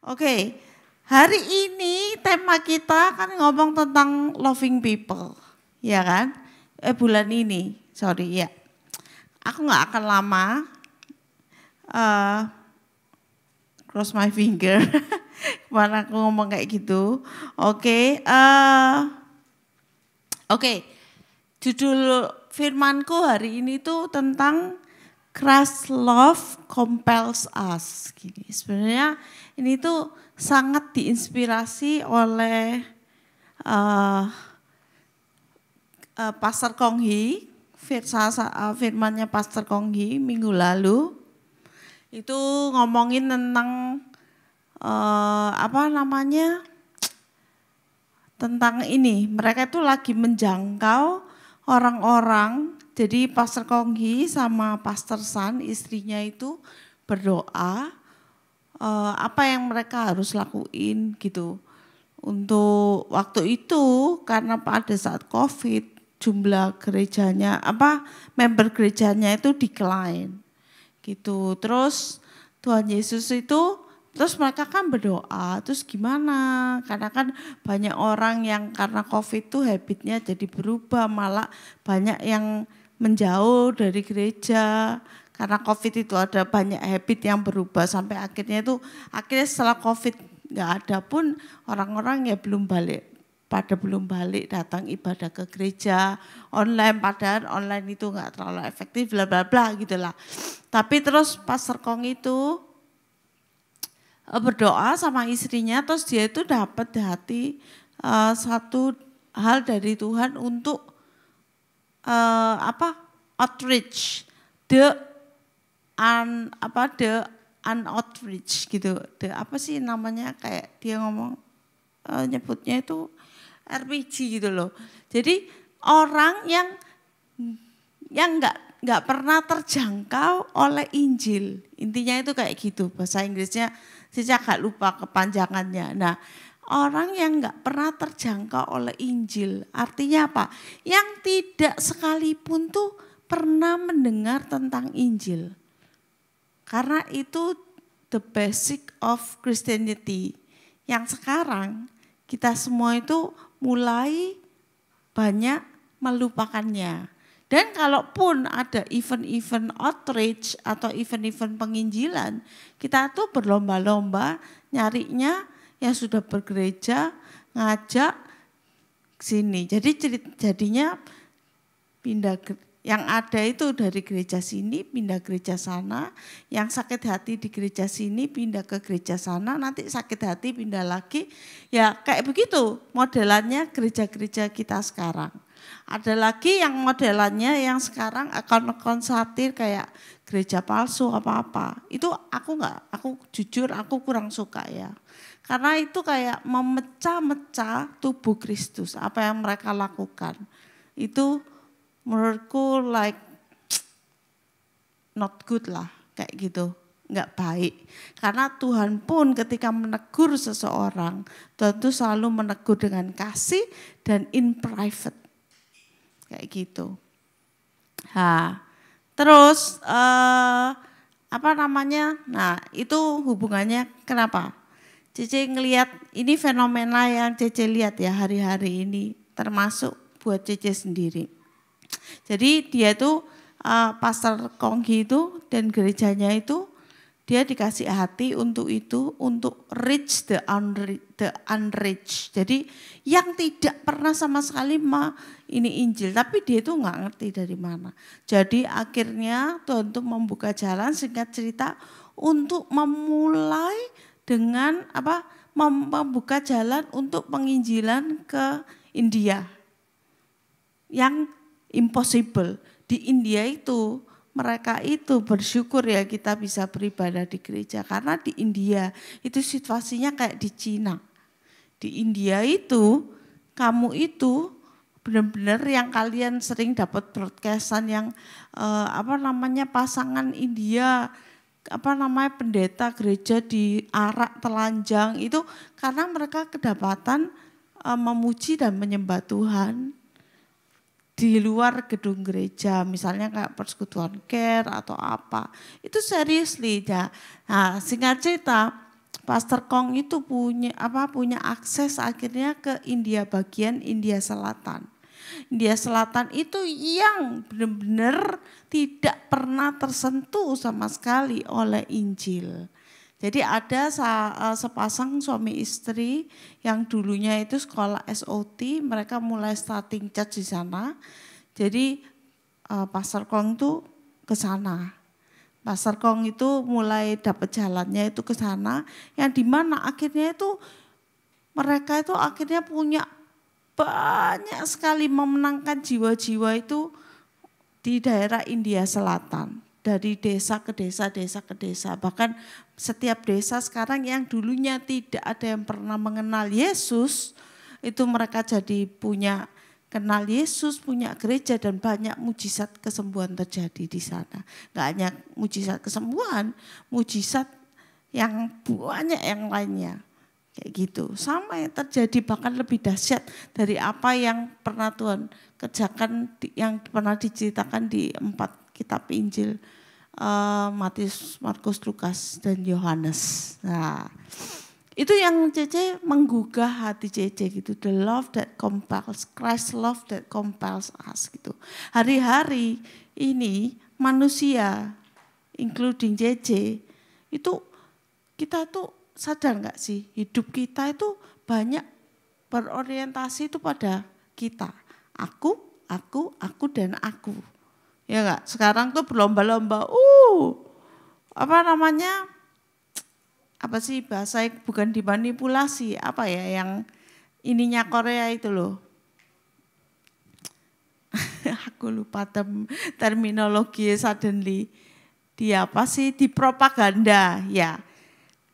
Oke, hari ini tema kita kan ngomong tentang loving people, ya kan? Bulan ini, sorry ya. Aku nggak akan lama, cross my finger, kemana aku ngomong kayak gitu. Oke, judul firmanku hari ini tuh tentang Christ love compels us. Gini. Sebenarnya ini tuh sangat diinspirasi oleh Pastor Kong Hee, firmannya Pastor Kong Hee minggu lalu. Itu ngomongin tentang tentang ini. Mereka itu lagi menjangkau orang-orang. Jadi Pastor Kong Hee sama Pastor San istrinya itu berdoa apa yang mereka harus lakuin gitu. Untuk waktu itu karena pada saat COVID jumlah gerejanya member gerejanya itu decline gitu. Terus Tuhan Yesus itu terus mereka kan berdoa, terus gimana? Karena kan banyak orang yang karena COVID itu habitnya jadi berubah, malah banyak yang menjauh dari gereja. Karena COVID itu ada banyak habit yang berubah sampai akhirnya setelah COVID nggak ada pun orang-orang ya belum balik datang ibadah ke gereja online, padahal online itu nggak terlalu efektif bla bla bla gitulah. Tapi terus Pastor Kong itu berdoa sama istrinya, terus dia itu dapat di hati satu hal dari Tuhan untuk outreach, the unoutreach gitu, apa sih namanya, kayak dia ngomong nyebutnya itu RPG gitu loh. Jadi orang yang nggak pernah terjangkau oleh Injil, intinya itu kayak gitu, bahasa Inggrisnya saya agak lupa kepanjangannya. Nah, orang yang nggak pernah terjangkau oleh Injil, artinya apa? Yang tidak sekalipun tuh pernah mendengar tentang Injil. Karena itu the basic of Christianity. Yang sekarang kita semua itu mulai banyak melupakannya. Dan kalaupun ada event-event outreach atau event-event penginjilan, kita tuh berlomba-lomba nyarinya yang sudah bergereja, ngajak sini. Jadinya pindah yang ada itu dari gereja sini pindah gereja sana, yang sakit hati di gereja sini pindah ke gereja sana, nanti sakit hati pindah lagi. Ya kayak begitu modelannya gereja-gereja kita sekarang. Ada lagi yang modelannya yang sekarang akun-akun satir kayak gereja palsu apa-apa. Itu aku jujur aku kurang suka ya. Karena itu kayak memecah-mecah tubuh Kristus, apa yang mereka lakukan. Itu menurutku not good lah, kayak gitu, nggak baik. Karena Tuhan pun ketika menegur seseorang, Tuhan itu selalu menegur dengan kasih dan in private, kayak gitu. Terus Nah itu hubungannya kenapa? Cece ngelihat ini fenomena yang Cece lihat ya hari-hari ini, termasuk buat Cece sendiri. Jadi dia itu Pastor Kong Hee itu dan gerejanya itu dia dikasih hati untuk reach the unreached. Jadi yang tidak pernah sama sekali ini Injil, tapi dia itu nggak ngerti dari mana. Jadi akhirnya Tuhan itu membuka jalan, singkat cerita, untuk memulai dengan membuka jalan untuk penginjilan ke India. Yang impossible. Di India itu mereka itu bersyukur ya kita bisa beribadah di gereja. Karena di India itu situasinya kayak di Cina. Di India itu kamu itu benar-benar yang kalian sering dapat broadcastan yang pasangan India, pendeta gereja diarak telanjang itu karena mereka kedapatan memuji dan menyembah Tuhan di luar gedung gereja, misalnya kayak persekutuan care atau apa, itu seriously ya. Nah, singkat cerita, Pastor Kong itu punya akses akhirnya ke India bagian India Selatan. India Selatan itu yang benar-benar tidak pernah tersentuh sama sekali oleh Injil. Jadi ada sepasang suami istri yang dulunya itu sekolah SOT, mereka mulai starting church di sana. Jadi Pastor Kong itu ke sana. Pastor Kong itu mulai dapat jalannya itu ke sana, yang dimana akhirnya itu mereka itu akhirnya punya banyak sekali memenangkan jiwa-jiwa itu di daerah India Selatan. Dari desa ke desa, desa ke desa. Bahkan setiap desa sekarang yang dulunya tidak ada yang pernah mengenal Yesus, itu mereka jadi punya kenal Yesus, punya gereja dan banyak mujizat kesembuhan terjadi di sana. Gak hanya mujizat kesembuhan, mujizat yang banyak yang lainnya. Kayak gitu. Sama yang terjadi bahkan lebih dahsyat dari apa yang pernah Tuhan kerjakan yang pernah diceritakan di 4 kitab Injil. Matius, Markus, Lukas, dan Yohanes. Nah, itu yang Cece menggugah hati Cece gitu. The love that compels, Christ love that compels us gitu. Hari-hari ini manusia, including Cece, itu kita tuh sadar nggak sih hidup kita itu banyak berorientasi itu pada kita. Aku dan aku. Ya nggak? Sekarang tuh berlomba-lomba. Apa sih bahasa bukan dimanipulasi, apa ya yang ininya Korea itu loh. Aku lupa terminologi suddenly. Di propaganda ya.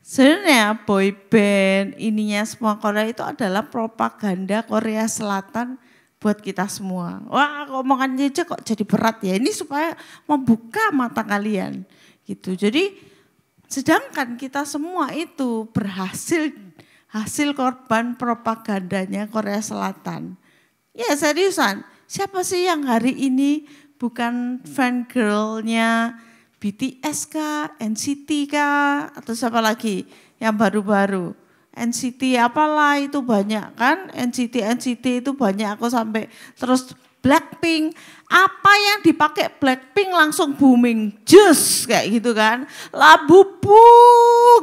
Sebenarnya boy band ininya semua Korea itu adalah propaganda Korea Selatan buat kita semua. Wah, omongannya aja kok jadi berat ya. Ini supaya membuka mata kalian gitu. Jadi sedangkan kita semua itu hasil korban propagandanya Korea Selatan. Ya seriusan, siapa sih yang hari ini bukan fan girlnya BTS kah, NCT kah, atau siapa lagi yang baru-baru. NCT apalah itu banyak kan, NCT itu banyak aku sampai terus Blackpink, apa yang dipakai Blackpink langsung booming, jus kayak gitu kan, Labubu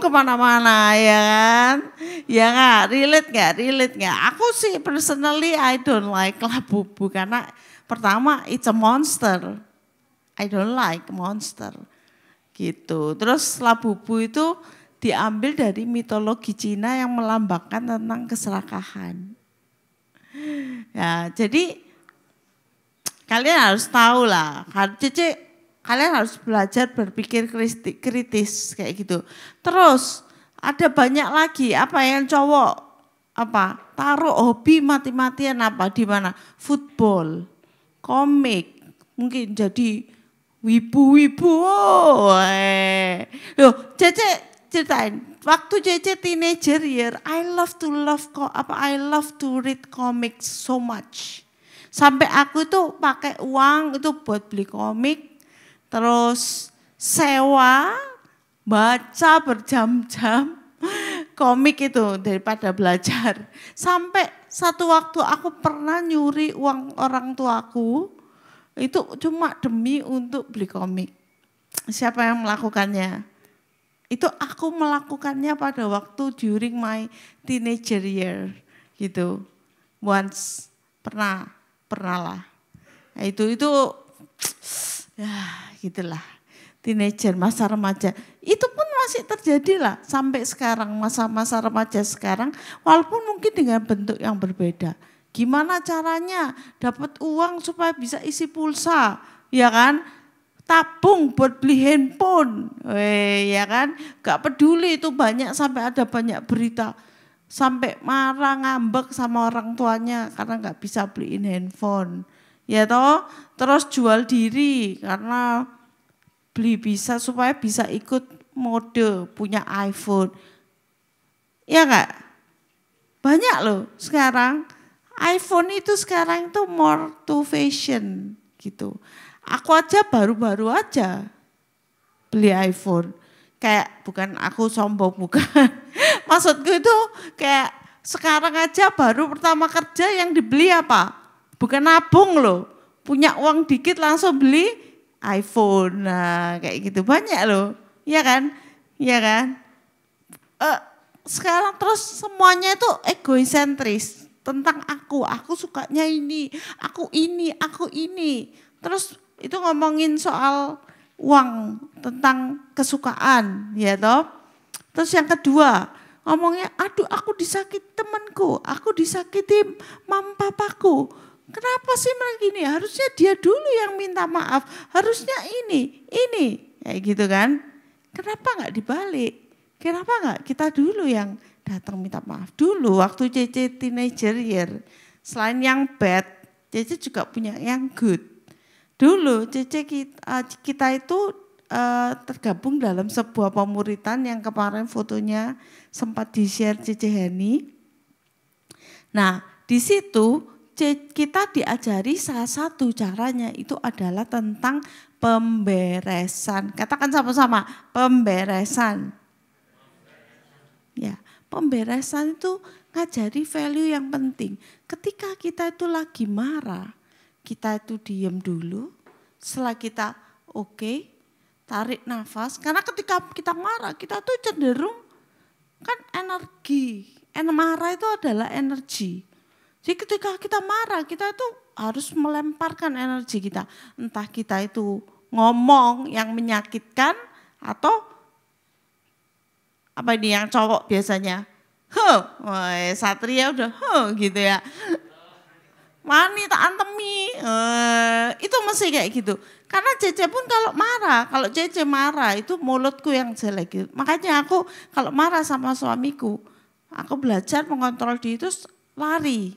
kemana-mana ya kan, ya nggak, relate nggak? Aku sih personally I don't like Labubu karena pertama it's a monster, I don't like monster gitu. Terus Labubu itu diambil dari mitologi Cina yang melambangkan tentang keserakahan. Ya jadi kalian harus tahu lah, kalian harus belajar berpikir kritis kayak gitu. Terus ada banyak lagi apa yang cowok taruh hobi mati-matian di mana? Football, komik, mungkin jadi wibu-wibu. Loh, Cece ceritain, waktu Cece teenager year, I love to read comics so much. Sampai aku itu pakai uang itu buat beli komik, terus sewa, baca berjam-jam komik itu daripada belajar. Sampai satu waktu aku pernah nyuri uang orang tuaku, itu cuma demi untuk beli komik. Siapa yang melakukannya? Itu aku melakukannya pada waktu during my teenager year gitu. Once pernah lah. Nah, itu ya gitulah. Teenager, masa remaja. Itu pun masih terjadi lah sampai sekarang, masa-masa remaja sekarang walaupun mungkin dengan bentuk yang berbeda. Gimana caranya dapat uang supaya bisa isi pulsa, ya kan? Tabung buat beli handphone, ya kan? Gak peduli itu banyak sampai ada banyak berita. Sampai marah ngambek sama orang tuanya karena nggak bisa beliin handphone, ya toh. Terus jual diri karena supaya bisa ikut mode punya iPhone, ya nggak? Banyak loh sekarang iPhone itu sekarang itu more to fashion gitu. Aku aja baru-baru aja beli iPhone. Kayak bukan aku sombong bukan. Maksudku itu kayak sekarang aja baru pertama kerja yang dibeli apa? Bukan nabung loh. Punya uang dikit langsung beli iPhone. Nah kayak gitu banyak loh. Iya kan? Iya kan? Sekarang terus semuanya itu egoisentris. Tentang aku sukanya ini, aku ini. Terus itu ngomongin soal uang, tentang kesukaan, ya toh. Terus yang kedua, ngomongnya, aduh aku disakiti temanku, aku disakiti mam papaku. Kenapa sih mereka gini? Harusnya dia dulu yang minta maaf, harusnya ini, kayak gitu kan. Kenapa nggak dibalik? Kenapa nggak kita dulu yang datang minta maaf? Dulu waktu Cece teenager year, selain yang bad, Cece juga punya yang good. Dulu Cece kita itu tergabung dalam sebuah pemuritan yang kemarin fotonya sempat di-share Cece Heni. Nah, di situ kita diajari salah satu caranya itu adalah tentang pemberesan. Katakan sama-sama, pemberesan. Ya, pemberesan itu ngajari value yang penting. Ketika kita itu lagi marah, kita itu diam dulu. Setelah kita oke, tarik nafas. Karena ketika kita marah, kita tuh cenderung kan energi. Marah itu adalah energi. Jadi ketika kita marah, kita tuh harus melemparkan energi kita. Entah kita itu ngomong yang menyakitkan atau apa ini yang cowok biasanya, Satria udah gitu ya. Wani tak antemi, itu mesti kayak gitu. Karena Cece pun kalau Cece marah itu mulutku yang jelek gitu. Makanya aku kalau marah sama suamiku, aku belajar mengontrol diri terus lari,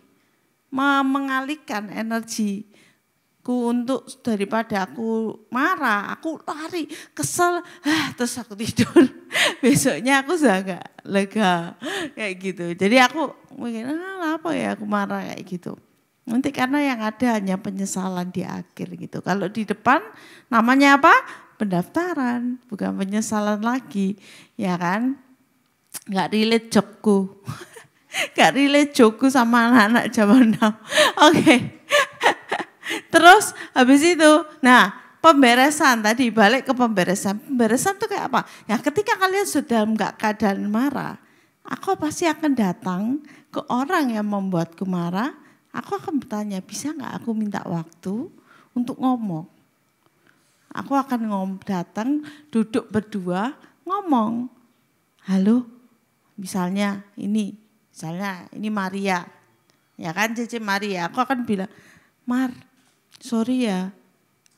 mengalihkan energiku untuk daripada aku marah, aku lari, kesel, terus aku tidur. Besoknya aku sudah agak lega kayak gitu. Jadi aku mikir, apa ya aku marah kayak gitu. Nanti karena yang ada hanya penyesalan di akhir gitu. Kalau di depan namanya apa? Pendaftaran, bukan penyesalan lagi. Ya kan? Gak relate jokku. Gak relate jokku sama anak-anak zaman now. Oke. Terus habis itu, nah pemberesan tadi balik ke pemberesan. Pemberesan itu kayak apa? Ya ketika kalian sudah enggak keadaan marah, aku pasti akan datang ke orang yang membuatku marah. Aku akan bertanya, bisa enggak aku minta waktu untuk ngomong? Aku akan datang duduk berdua ngomong. Halo, misalnya ini Maria. Ya kan Cece Maria, aku akan bilang, Mar, sorry ya,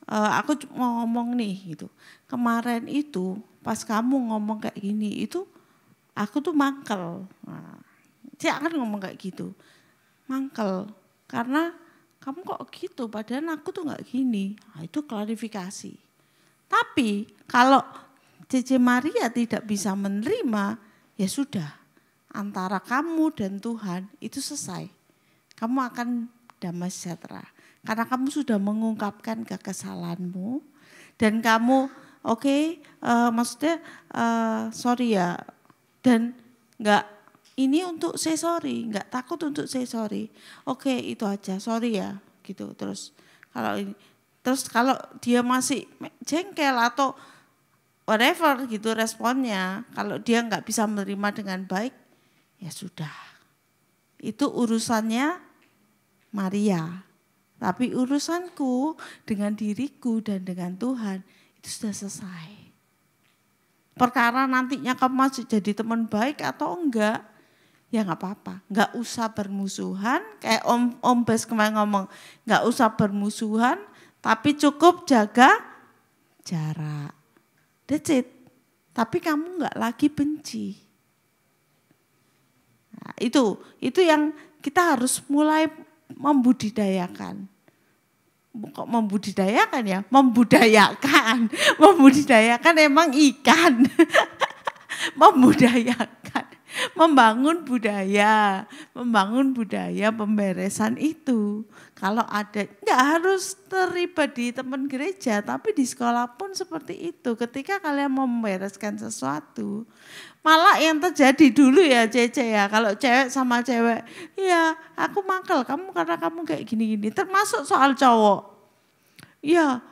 aku mau ngomong nih gitu. Kemarin itu pas kamu ngomong kayak gini itu aku tuh mangkel. Nah, saya akan ngomong kayak gitu, mangkel karena kamu kok gitu padahal aku tuh nggak gini. Nah, itu klarifikasi. Tapi kalau Cece Maria tidak bisa menerima, ya sudah antara kamu dan Tuhan itu selesai. Kamu akan damai sejahtera. Karena kamu sudah mengungkapkan kekesalanmu dan kamu maksudnya sorry ya dan enggak ini untuk say sorry, enggak takut untuk say sorry. Oke, itu aja, sorry ya gitu. Terus kalau dia masih jengkel atau whatever gitu responnya, kalau dia enggak bisa menerima dengan baik, ya sudah. Itu urusannya Maria. Tapi urusanku dengan diriku dan dengan Tuhan itu sudah selesai. Perkara nantinya kamu masih jadi teman baik atau enggak, ya enggak apa-apa. Enggak usah bermusuhan, kayak Om Bes kemarin ngomong, enggak usah bermusuhan, tapi cukup jaga jarak. That's it. Tapi kamu enggak lagi benci. Nah, itu yang kita harus mulai membudidayakan. Kok membudidayakan ya? Membudidayakan emang ikan. membangun budaya pemberesan itu. Kalau ada, nggak harus terlibat di teman gereja, tapi di sekolah pun seperti itu. Ketika kalian mau membereskan sesuatu, malah yang terjadi dulu ya Cece ya, kalau cewek sama cewek, ya aku mangkel kamu karena kamu kayak gini-gini, termasuk soal cowok. Ya,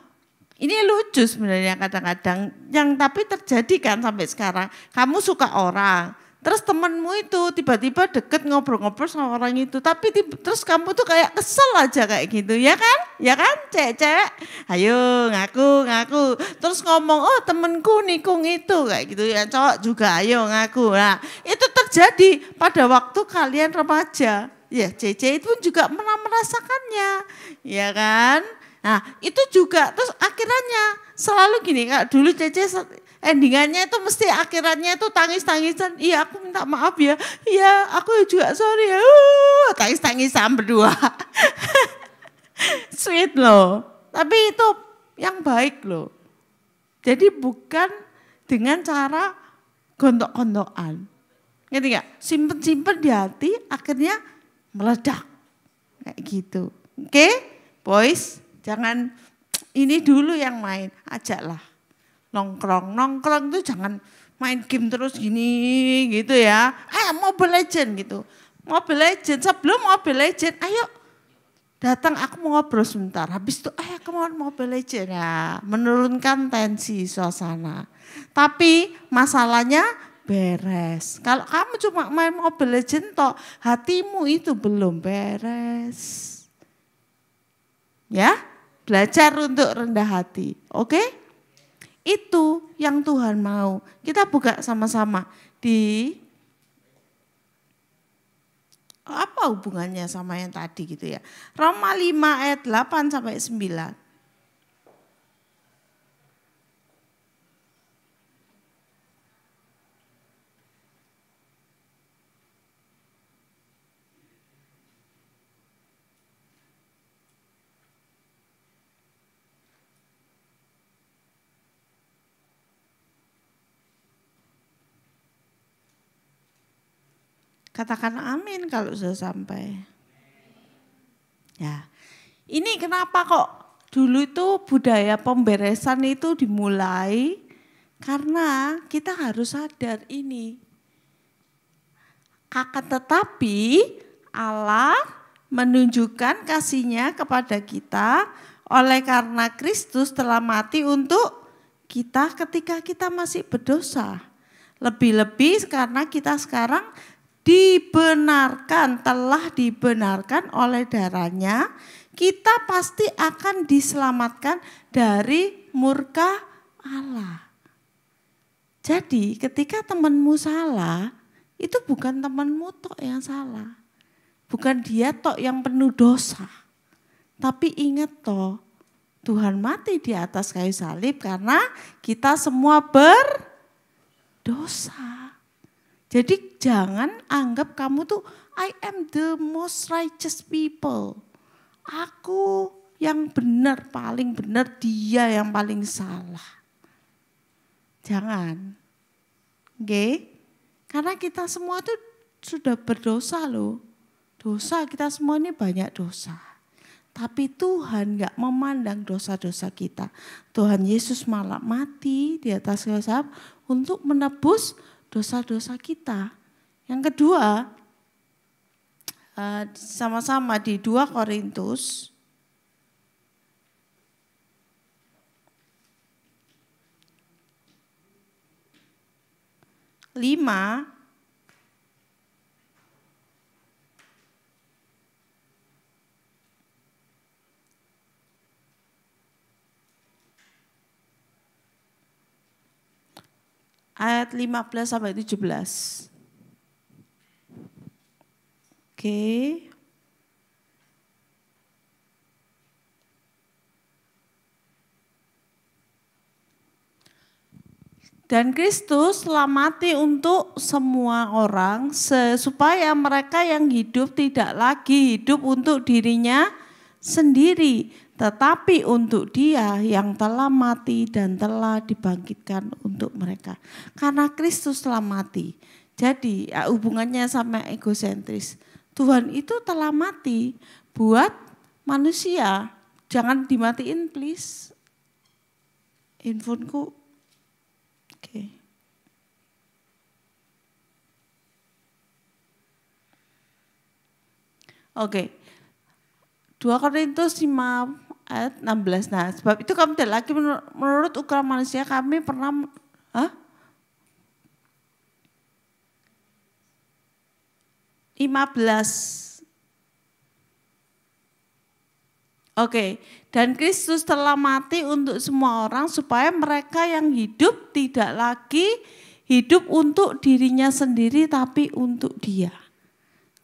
ini lucu sebenarnya kadang-kadang, yang tapi terjadi kan sampai sekarang. Kamu suka orang, terus temenmu itu tiba-tiba deket ngobrol-ngobrol sama orang itu, tapi terus kamu tuh kayak kesel aja kayak gitu, ya kan? Ya kan, cewek-cewek, ayo ngaku, terus ngomong, oh temenku nikung itu kayak gitu ya, cowok juga ayo ngaku. Nah itu terjadi pada waktu kalian remaja, ya Cece itu juga pernah merasakannya, ya kan? Nah itu juga terus akhirannya selalu gini, kak dulu Cece endingannya itu mesti akhirannya itu tangis-tangisan, iya aku minta maaf ya, iya aku juga sorry ya, tangis-tangisan berdua. Sweet loh, tapi itu yang baik loh. Jadi bukan dengan cara gontok-gontokan, ngerti gak? Simpen-simpen di hati akhirnya meledak kayak gitu. Oke, boys. Jangan ini dulu yang main, ajaklah nongkrong tuh jangan main game terus gini gitu ya. Mobile Legend gitu, Mobile Legend sebelum Mobile Legend, ayo datang aku mau ngobrol sebentar. Habis itu aku mau Mobile Legend ya, menurunkan tensi suasana. Tapi masalahnya beres. Kalau kamu cuma main Mobile Legend toh, hatimu itu belum beres. Ya, belajar untuk rendah hati, oke? Itu yang Tuhan mau. Kita buka sama-sama di apa hubungannya sama yang tadi gitu ya. Roma 5 ayat 8 sampai 9. Katakan amin kalau sudah sampai. Ya, ini kenapa kok dulu itu budaya pemberesan itu dimulai, karena kita harus sadar ini. Akan tetapi Allah menunjukkan kasih-Nya kepada kita oleh karena Kristus telah mati untuk kita ketika kita masih berdosa. Lebih-lebih karena kita sekarang telah dibenarkan oleh darah-Nya, kita pasti akan diselamatkan dari murka Allah. Jadi ketika temanmu salah, itu bukan temanmu tok yang salah. Bukan dia tok yang penuh dosa. Tapi ingat toh, Tuhan mati di atas kayu salib karena kita semua berdosa. Jadi jangan anggap kamu tuh I am the most righteous people. Aku yang benar, paling benar, dia yang paling salah. Jangan. Oke? Karena kita semua tuh sudah berdosa loh. Dosa kita semua ini banyak dosa. Tapi Tuhan gak memandang dosa-dosa kita. Tuhan Yesus malah mati di atas kayu salib untuk menebus dosa-dosa kita. Yang kedua, sama-sama di 2 Korintus 5 ayat 15 sampai 17. Oke. Dan Kristus telah mati untuk semua orang supaya mereka yang hidup tidak lagi hidup untuk dirinya sendiri, tetapi untuk Dia yang telah mati dan telah dibangkitkan untuk mereka. Karena Kristus telah mati. Jadi hubungannya sama egosentris. Tuhan itu telah mati buat manusia. Jangan dimatiin please. Handphoneku. Oke. Oke. 2 Korintus 5 ayat 16. Nah, sebab itu kamu tidak lagi menurut ukuran manusia kami pernah 15. Oke, dan Kristus telah mati untuk semua orang supaya mereka yang hidup tidak lagi hidup untuk dirinya sendiri tapi untuk Dia.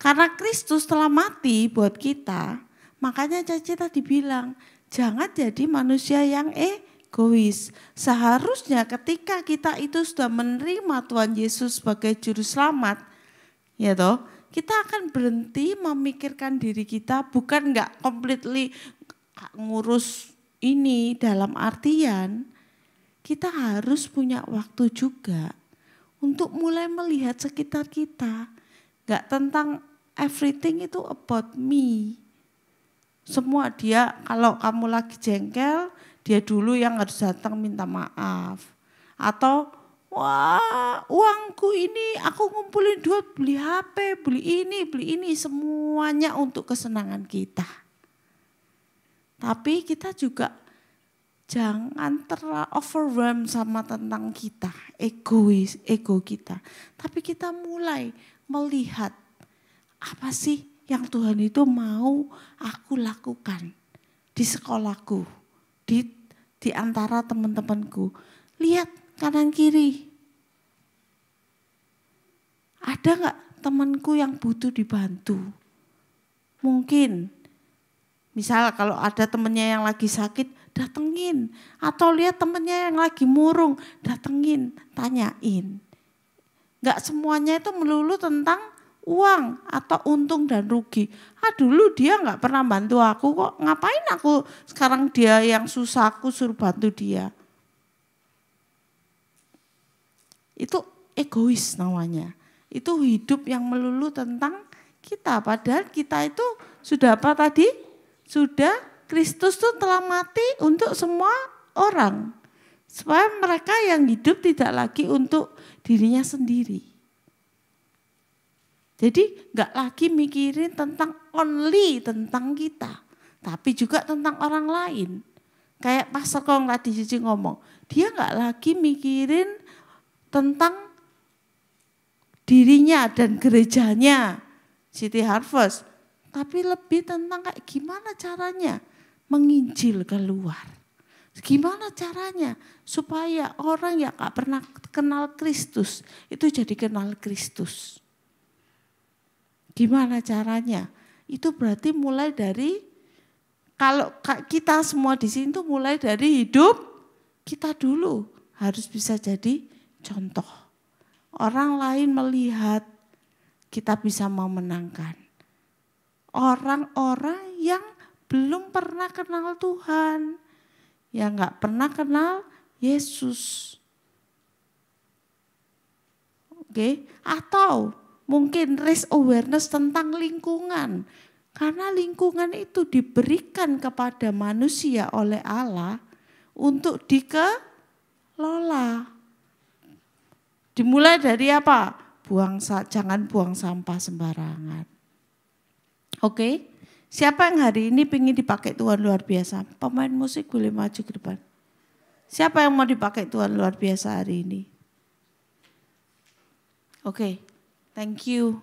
Karena Kristus telah mati buat kita, makanya Caci tadi bilang, jangan jadi manusia yang egois. Seharusnya ketika kita itu sudah menerima Tuhan Yesus sebagai juru selamat, ya toh, kita akan berhenti memikirkan diri kita, bukan enggak completely ngurus ini, dalam artian kita harus punya waktu juga untuk mulai melihat sekitar kita. Enggak tentang everything itu about me. Semua dia, kalau kamu lagi jengkel, dia dulu yang harus datang minta maaf. Atau wah, uangku ini aku ngumpulin duit beli HP, beli ini, semuanya untuk kesenangan kita. Tapi kita juga jangan terlalu overwhelmed sama tentang kita, ego kita. Tapi kita mulai melihat apa sih yang Tuhan itu mau aku lakukan di sekolahku, di antara teman-temanku. Lihat kanan kiri. Ada enggak temanku yang butuh dibantu? Mungkin, misal kalau ada temennya yang lagi sakit, datengin. Atau lihat temennya yang lagi murung, datengin, tanyain. Enggak semuanya itu melulu tentang uang atau untung dan rugi. Dulu dia enggak pernah bantu aku kok, ngapain aku sekarang dia yang susah aku suruh bantu dia. Itu egois namanya. Itu hidup yang melulu tentang kita. Padahal kita itu sudah apa tadi? Sudah Kristus itu telah mati untuk semua orang. Supaya mereka yang hidup tidak lagi untuk dirinya sendiri. Jadi enggak lagi mikirin tentang only tentang kita. Tapi juga tentang orang lain. Kayak Pastor Kong tadi Cici ngomong. Dia enggak lagi mikirin tentang dirinya dan gerejanya City Harvest. Tapi lebih tentang kayak gimana caranya menginjil keluar. Gimana caranya supaya orang yang gak pernah kenal Kristus itu jadi kenal Kristus. Gimana caranya? Itu berarti mulai dari, kalau kita semua di sini tuh mulai dari hidup kita dulu harus bisa jadi contoh. Orang lain melihat kita bisa memenangkan. Orang-orang yang belum pernah kenal Tuhan, yang gak pernah kenal Yesus. Oke, atau mungkin raise awareness tentang lingkungan. Karena lingkungan itu diberikan kepada manusia oleh Allah untuk dikelola. Dimulai dari apa? Jangan buang sampah sembarangan. Oke, siapa yang hari ini pengen dipakai Tuhan luar biasa? Pemain musik boleh maju ke depan. Siapa yang mau dipakai Tuhan luar biasa hari ini? Oke. Thank you.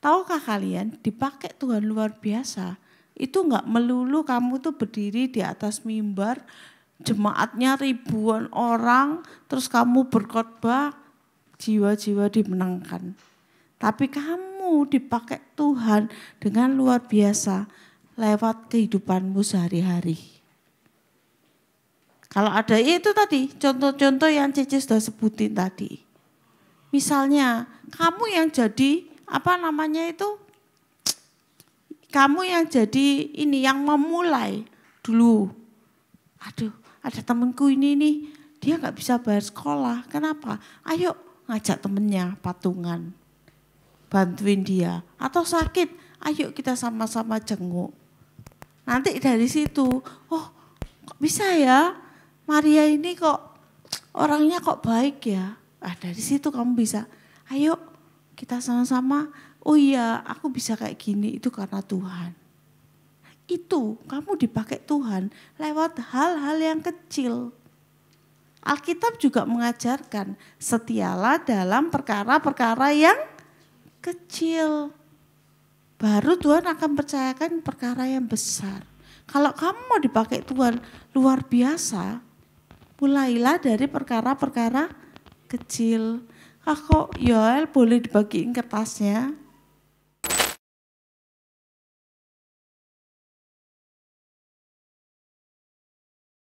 Tahukah kalian dipakai Tuhan luar biasa itu enggak melulu kamu tuh berdiri di atas mimbar, jemaatnya ribuan orang, terus kamu berkhotbah, jiwa-jiwa dimenangkan. Tapi kamu dipakai Tuhan dengan luar biasa lewat kehidupanmu sehari-hari. Kalau ada itu tadi, contoh-contoh yang Cici sudah sebutin tadi. Misalnya, kamu yang jadi, kamu yang jadi ini, yang memulai dulu. Aduh, ada temanku ini nih, dia gak bisa bayar sekolah. Kenapa? Ayo ngajak temennya patungan, bantuin dia. Atau sakit, ayo kita sama-sama jenguk. Nanti dari situ, oh kok bisa ya Maria ini kok orangnya kok baik ya. Dari situ kamu bisa, ayo kita sama-sama, oh iya aku bisa kayak gini itu karena Tuhan. Itu kamu dipakai Tuhan lewat hal-hal yang kecil. Alkitab juga mengajarkan setialah dalam perkara-perkara yang kecil. Baru Tuhan akan percayakan perkara yang besar. Kalau kamu mau dipakai Tuhan luar biasa, mulailah dari perkara-perkara kecil. Kok Yoel boleh dibagiin kertasnya?